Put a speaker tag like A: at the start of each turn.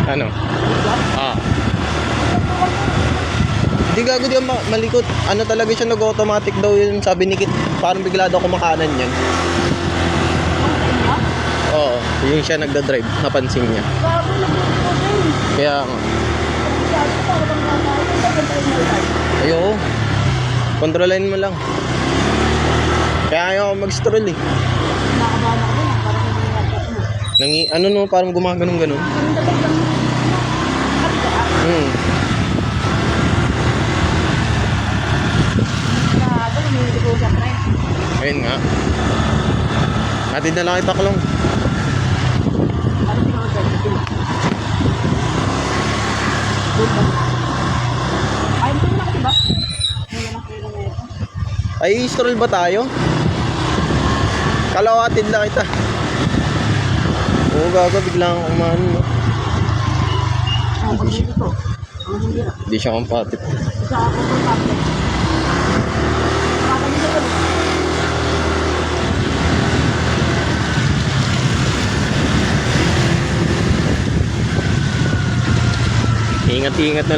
A: Ano? Ah. Di gago di malikot. Ano talaga siya, nag-automatic daw yun. Sabi ni Kit, parang bigla daw kumakanan yan. Oo, yung siya nagda-drive. Napansin niya. Kaya nga. Ayo. Kontrolin mo lang. Kaya ayaw ako mag-stroll eh. Ano no, parang gumaganon-ganon. Ayun nga. Hatid na lang ipaklong. Ay, stroll ba tayo? Kalawatid lang kita. Oo, gago, biglang umano. Hindi siya compatible. Ingat-ingat na lang.